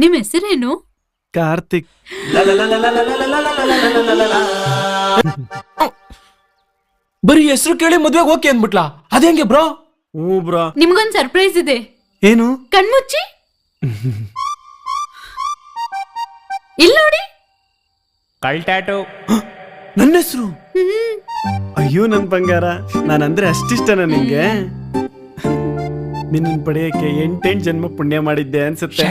ನಿಮ್ ಹೆಸರೇನು? ಕಾರ್ತಿಕ್. ಬರೀ ಹೆಸರು ಕೇಳಿ ಮದ್ವೆಗೆ ಓಕೆ ಅಂದ್ಬಿಟ್ಲಾ? ಅದೇಂಗೆ ಬ್ರೋ? ಹ್ಞೂ ಬ್ರೋ. ನಿಮ್ಗೊಂದ್ ಸರ್ಪ್ರೈಸ್ ಇದೆ. ಏನು? ಕಣ್ಮುಚ್ಚಿ ಇಲ್ಲಿ ನೋಡಿ. ಕಳ್ಟಾಟು. ನನ್ನ ಹೆಸರು? ಅಯ್ಯೋ ನನ್ ಬಂಗಾರ, ನಾನಂದ್ರೆ ಅಷ್ಟಿಷ್ಟನ ನಿಂಗೆ? ನಿನ್ನ ಪಡೆಯಕ್ಕೆ 8 ಜನ್ಮ ಪುಣ್ಯ ಮಾಡಿದ್ದೆ ಅನ್ಸುತ್ತೆ.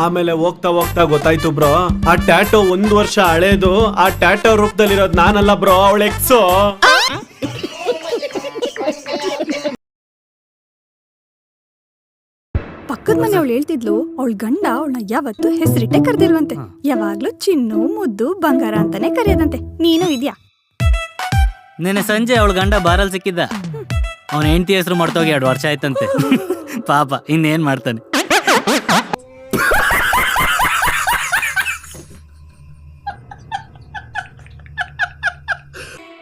ಆಮೇಲೆ ಹೋಗ್ತಾ ಹೋಗ್ತಾ ಗೊತ್ತಾಯ್ತು ಬ್ರೋ, ಆ ಟ್ಯಾಟೋ 1 ವರ್ಷ ಹಳೇದು. ಆ ಟ್ಯಾಟೋ ರೂಪದಲ್ಲಿರೋದು ನಾನಲ್ಲ ಬ್ರೋ, ಅವಳ ಎಕ್ಸು. ಪಕ್ಕದ ಮನೆ ಅವಳು ಹೇಳ್ತಿದ್ಲು, ಅವಳ ಗಂಡ ಅವಳನ್ನ ಯಾವತ್ತು ಹೆಸರಿಟ್ಟೆ ಕರೆದಿಲ್ವಂತೆ. ಯಾವಾಗ್ಲೂ ಚಿನ್ನು, ಮುದ್ದು, ಬಂಗಾರ ಅಂತಾನೆ ಕರೆಯೋದಂತೆ. ನೀನು ಇದ್ಯಾ? ನೆನೆ ಸಂಜೆ ಅವಳ ಗಂಡ ಬಾರಲ್ಲಿ ಸಿಕ್ಕಿದ್ದ. ಅವನ ಹೆಂಡತಿ ಹೆಸರು ಮಾಡ್ತೋಗಿ 2 ವರ್ಷ ಆಯ್ತಂತೆ. ಪಾಪ ಇನ್ನೇನ್ ಮಾಡ್ತಾನೆ.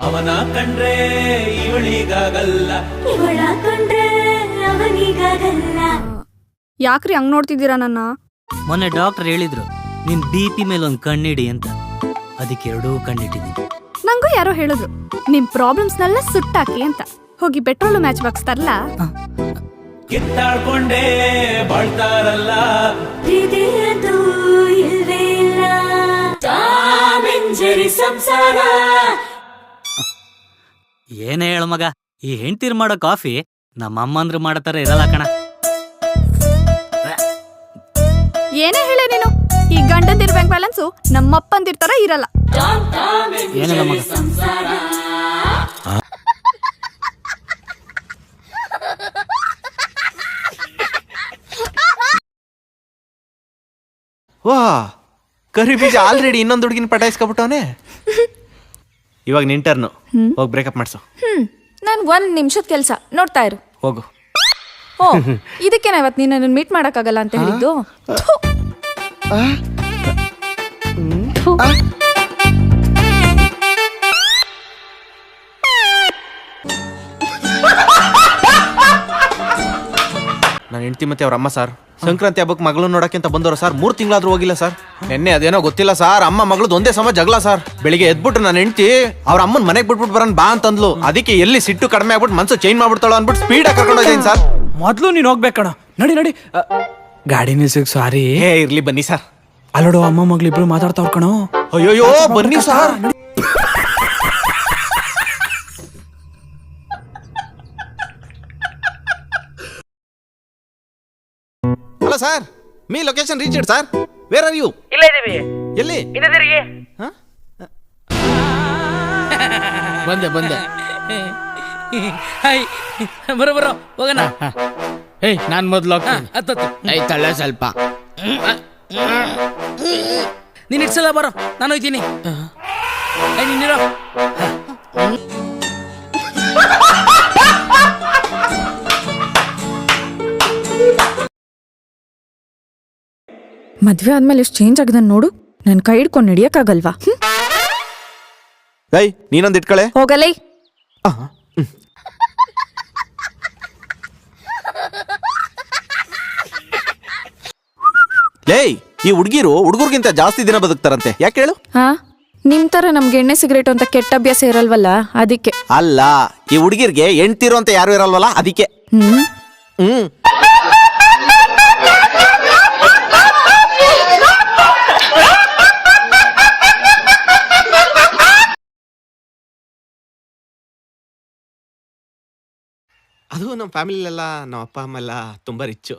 ಅವನ ಕಂಡ್ರೆ ಇವಳಿಗಾಗಲ್ಲ, ಇವಳ ಕಂಡ್ರೆ ಅವನಿಗಾಗಲ್ಲ. ಯಾಕ್ರಿ ಹಂಗ್ ನೋಡ್ತಿದ್ದೀರಾ ನನ್ನ? ಮೊನ್ನೆ ಡಾಕ್ಟರ್ ಹೇಳಿದ್ರು ನಿನ್ BP ಮೇಲೆ ಒಂದು ಕಣ್ಣಿಡಿ ಅಂತ. ಅದಕ್ಕೆ 2 ಕಣ್ಣಿಟ್ಟಿದ್ದೀನಿ. ನಂಗೂ ಯಾರೋ ಹೇಳಿದ್ರು ನಿಮ್ ಪ್ರಾಬ್ಲಮ್ಸ್ನೆಲ್ಲ ಸುಟ್ಟಾಕಿ ಅಂತ. ಹೋಗಿ ಪೆಟ್ರೋಲ್ ಮ್ಯಾಚ್ ಬಾಕ್ಸ್ ತರ್ಲಾ? ಕಿತ್ತಾಡ್ಕೊಂಡೇ ಬಾಳ್ತಾರಲ್ಲ, ಪ್ರೀತಿ ಅಂತೂ ಇಲ್ವೇ ಇಲ್ಲ. ಟಾಮ್ ಅಂಡ್ ಜೆರಿ ಸಂಸಾರ. ಏನೇ ಹೇಳು ಮಗ, ಈ ಹೆಂಡ್ತಿರ್ ಮಾಡೋ ಕಾಫಿ ನಮ್ಮ ಅಮ್ಮಂದ್ರು ಮಾಡೋ ತರ ಇರಲ್ಲ ಕಣ. ಏನೇ ಹೇಳೆ ನೀನು? ಈ ಗಂಡಂದಿರ್ ಬ್ಯಾಂಕ್ ಬ್ಯಾಲೆನ್ಸು ನಮ್ಮಪ್ಪಂದಿರ್ ತರ ಇರಲ್ಲ. ಏನಿಲ್ಲ ಮಗ. ವಾ, ಕರಿ ಬೀಜ ಆಲ್ರೆಡಿ ಇನ್ನೊಂದು ಹುಡುಗಿನ ಪಟಾಯಿಸ್ಕೊಬಿಟ್ಟವನೆ. ಇವಾಗ ನಿನ್ ಟರ್ನು. ಹೋಗಿ ಬ್ರೇಕಪ್ ಮಾಡ್ಸು. ನಾನು 1 ನಿಮಿಷದ ಕೆಲಸ, ನೋಡ್ತಾ ಇರು. ಹೋಗು. ಓ, ಇದಕ್ಕೆ ನಾ ಇವತ್ತು ನಿನ್ನನ್ನು ಮೀಟ್ ಮಾಡಕ್ಕಾಗಲ್ಲ ಅಂತ ಹೇಳಿದ್ದು. ನನ್ನ ಹೆಂಡತಿ ಮತ್ತೆ ಅವ್ರ ಅಮ್ಮ ಸರ್ ಸಂಕ್ರಾಂತಿ ಹಬ್ಬಕ್ಕೆ ಮಗಳು ನೋಡಕ್ಕೆ ಅಂತ ಬಂದವರು ಸರ್. 3 ತಿಂಗಳಾದ್ರೂ ಹೋಗಿಲ್ಲ ಸರ್. ನೆನ್ನೆ ಅದೇನೋ ಗೊತ್ತಿಲ್ಲ ಸರ್, ಅಮ್ಮ ಮಗಳದ್ದು ಒಂದೇ ಸಮ ಜಗಳ ಸರ್. ಬೆಳಿಗ್ಗೆ ಎದ್ಬಿಟ್ಟು ನನ್ನ ಹೆಂಡತಿ ಅವ್ರ ಅಮ್ಮನ ಮನೆಗೆ ಬಿಟ್ಬಿಟ್ಟು ಬರೋಣ ಬಾ ಅಂತಂದ್ಲು. ಅದಕ್ಕೆ ಎಲ್ಲಿ ಸಿಟ್ಟು ಕಡಿಮೆ ಆಗ್ಬಿಟ್ಟು ಮನ್ಸು ಚೇಂಜ್ ಮಾಡ್ಬಿಡ್ತಾಳ ಅನ್ಬಿಟ್ಟು ಸ್ಪೀಡ್ ಆಗಿ ಕರ್ಕೊಂಡು ಹೋಗಿದ್ದೀನಿ ಸರ್. ಮೊದ್ಲು ನೀನ್ ಹೋಗ್ಬೇಕಣ. ನಡಿ ನಡಿ. ಗಾಡಿ ನಿಲ್ಸಕ್ ಸಾರಿ. ಹೇ ಇರ್ಲಿ ಬನ್ನಿ ಸರ್. ಅಲ್ಲೋಡು, ಅಮ್ಮ ಮಗಳಿಬ್ರು ಮಾತಾಡ್ತಾವ್ರ ಕಣೋ. ಅಯ್ಯೋಯ್ಯೋ ಬನ್ನಿ sir. Hello sir, me location reach sir. Where are you? ಇಲ್ಲ ಇದೀವಿ. ಎಲ್ಲಿ? ಇದೆ ತಿರುಗಿ. ಬಂದೆ ಹಾಯ್, ಬರೋ ಹೋಗೋಣ. ಏಯ್, ನಾನ್ ಮೊದ್ಲು ಐ ತಳ್ಳ ಸ್ವಲ್ಪ. ನೀನ್ ಇಡ್ಸಲ್ಲ, ಬರೋ, ನಾನು ಹೋಯ್ತೀನಿ. ನೀನಿರೋ. ಮದ್ವೆ ಆದ್ಮೇಲೆ ಎಷ್ಟು ಚೇಂಜ್ ಆಗಿದೆ ನೋಡು. ನನ್ ಕೈ ಹಿಡ್ಕೊಂಡು ನಡಿಯಕ್ಕಾಗಲ್ವಾ? ಗೈ ನೀನೊಂದು ಇಟ್ಕಳೆ. ಹೋಗಲೇ. ಲೇ, ಈ ಹುಡುಗರಿಗಿಂತ ಜಾಸ್ತಿ ದಿನ ಬದುಕ್ತಾರಂತೆ, ಯಾಕೆ ಹೇಳು? ಹಾ, ನಿಮ್ ತರ ನಮ್ಗೆ ಎಣ್ಣೆ ಸಿಗರೇಟ್ ಅಂತ ಕೆಟ್ಟ ಅಭ್ಯಾಸ ಇರಲ್ವಲ್ಲ, ಅದಕ್ಕೆ. ಅಲ್ಲ, ಈ ಹುಡುಗಿರ್ಗೆ ಹೆಣ್ತಿರೋ ಅಂತ ಯಾರು ಇರಲ್ವಲ್ಲ, ಅದಕ್ಕೆ. ಅದು ನಮ್ಮ ಫ್ಯಾಮಿಲಿಲೆಲ್ಲ ನಮ್ಮ ಅಪ್ಪ ಅಮ್ಮ ಎಲ್ಲ ತುಂಬಾ ರಿಚ್ಚು.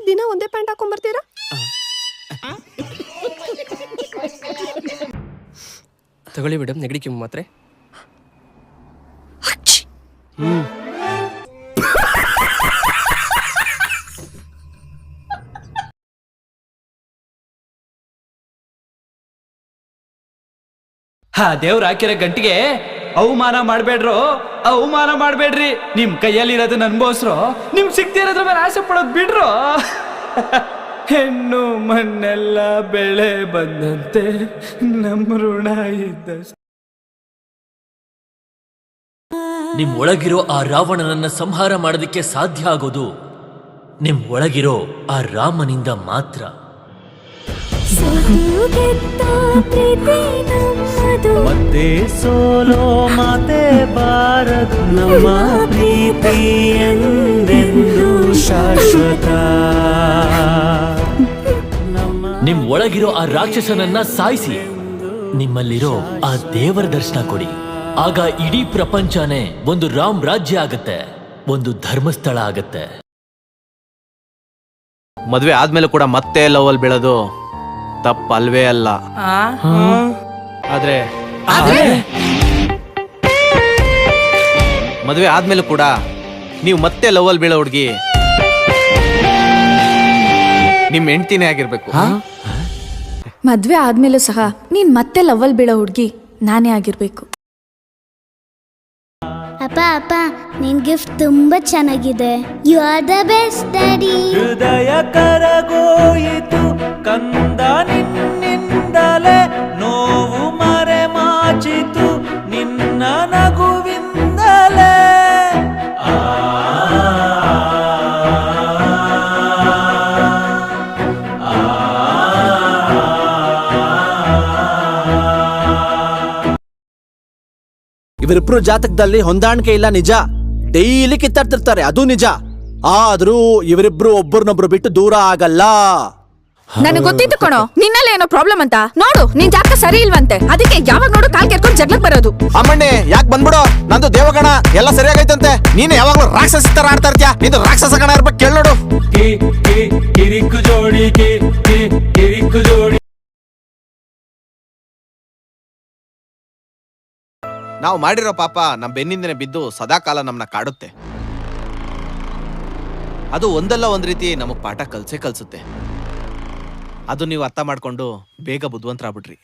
ದಿನ ಒಂದೇ ಪ್ಯಾಂಟ್ ಹಾಕೊಂಡ್ ಬರ್ತೀರಾ? ತಗೊಳ್ಳಿ ಮೇಡಮ್, ನೆಗಡಿ ಕೆಮ್ಮು ಮಾತ್ರೆ. ದೇವ್ರ ಹಾಕಿರೋ ಗಂಟಿಗೆ ಅವಮಾನ ಮಾಡ್ಬೇಡ್ರಿ. ನಿಮ್ ಕೈಯಲ್ಲಿರೋದು ಅನ್ಭವಿಸ್ರು, ನಿಮ್ಗೆ ಸಿಕ್ತಿರೋದ್ರ ಮೇಲೆ ಆಸೆ ಪಡೋದು ಬಿಡ್ರು. ಹೆಣ್ಣು ಮಣ್ಣೆಲ್ಲ ಬೆಳೆ ಬಂದಂತೆ ನಮ್ಮ ಋಣ ಇದ್ದ. ನಿಮ್ಮೊಳಗಿರೋ ಆ ರಾವಣನನ್ನ ಸಂಹಾರ ಮಾಡೋದಕ್ಕೆ ಸಾಧ್ಯ ಆಗೋದು ನಿಮ್ ಒಳಗಿರೋ ಆ ರಾಮನಿಂದ ಮಾತ್ರ. ಸೋತು ಗೆದ್ದ ಪ್ರೀತಿ ನಮ್ಮದು. ಮತ್ತೆ ಸೋಲೋ ಮಾತೆ ಬಾರದು ನಮ್ಮ ಪ್ರೀತಿ ಎಂದೆಂದು ಶಾಶ್ವತ. ನಿಮ್ ಒಳಗಿರೋ ಆ ರಾಕ್ಷಸನನ್ನ ಸಾಯಿಸಿ ನಿಮ್ಮಲ್ಲಿರೋ ಆ ದೇವರ ದರ್ಶನ ಕೊಡಿ. ಆಗ ಇಡೀ ಪ್ರಪಂಚನೇ ಒಂದು ರಾಮ್ ರಾಜ್ಯ ಆಗತ್ತೆ, ಒಂದು ಧರ್ಮಸ್ಥಳ ಆಗತ್ತೆ. ಮದ್ವೆ ಆದ್ಮೇಲೆ ಕೂಡ ಮತ್ತೆ ಲವ್ ಅಲ್ಲಿ ಬೀಳೋದು ತಪ್ಪಲ್ವೇ ಅಲ್ಲ. ಆದ್ರೆ ಮದ್ವೆ ಆದ್ಮೇಲೆ ಕೂಡ ನೀವು ಮತ್ತೆ ಲವ್ ಅಲ್ಲಿ ಬೀಳೋ ಹುಡ್ಗಿ ನಿಮ್ ಹೆಂಡ್ತಿನೇ ಆಗಿರ್ಬೇಕು. ಮದ್ವೆ ಆದ್ಮೇಲೂ ಸಹ ನೀನ್ ಮತ್ತೆ ಲವ್ವಲ್ ಬೀಳೋ ಹುಡ್ಗಿ ನಾನೇ ಆಗಿರ್ಬೇಕು. ಅಪ್ಪ ಅಪ್ಪ ನಿನ್ ಗಿಫ್ಟ್ ತುಂಬಾ ಚೆನ್ನಾಗಿದೆ. You are the best daddy. ಹೃದಯ ಕರಗೋಯಿತು ಕಂದ ನಿನ್ನಿಂದಲೇ, ನೋವು ಮರೆ ಮಾಚಿತು ನಿನ್ನ ನಗುವಿಂದಲೇ. ಇವರಿಬ್ರು ಜಾತಕದಲ್ಲಿ ಹೊಂದಾಣಿಕೆ ಇಲ್ಲ ನಿಜ, ಡೈಲಿ ಕಿತ್ತಾಡ್ತಿರ್ತಾರೆ ಅದು ನಿಜ. ಆದ್ರೂ ಇವರಿಬ್ರು ಒಬ್ಬರನ್ನೊಬ್ರು ಬಿಟ್ಟು ದೂರ ಆಗಲ್ಲ. ನನಗೆ ಗೊತ್ತಿತ್ತು ಕಣೋ ನಿನ್ನಲ್ಲಿ ಏನೋ ಪ್ರಾಬ್ಲಮ್ ಅಂತ. ನೋಡು ನಿನ್ ಜಾತಕ ಸರಿ ಇಲ್ವಂತೆ, ಅದಕ್ಕೆ ಯಾವಾಗ ನೋಡು ಕಾಲ್ ಕೆರ್ಕೊಂಡು ಜಗ್ಲಕ್ ಬರೋದು. ಅಮ್ಮಣ್ಣೆ ಯಾಕೆ ಬಂದ್ಬಿಡು, ನಂದು ದೇವಗಣ ಎಲ್ಲ ಸರಿಯಾಗೈತಂತೆ. ನೀನು ಯಾವಾಗ್ಲೂ ರಾಕ್ಷಸ ತರ ಆಡ್ತಾ ಇರ್ತೀಯ, ನಿಂದು ರಾಕ್ಷಸ ಗಣ ಇರ್ಬೇಕು. ಕೇಳ್ ನೋಡು. ಕಿರಿಕು ಜೋಡಿ ಕಿರಿಕು ಜೋಡಿ. ನಾವು ಮಾಡಿರೋ ಪಾಪ ನಮ್ ಬೆನ್ನಿಂದನೆ ಬಿದ್ದು ಸದಾಕಾಲ ನಮ್ನ ಕಾಡುತ್ತೆ. ಅದು ಒಂದಲ್ಲ ಒಂದ್ ರೀತಿ ನಮಗ್ ಪಾಠ ಕಲ್ಸೇ ಕಲ್ಸುತ್ತೆ. ಅದು ನೀವು ಅರ್ಥ ಮಾಡ್ಕೊಂಡು ಬೇಗ ಬುದ್ಧಿವಂತರಾಗ್ಬಿಟ್ರಿ.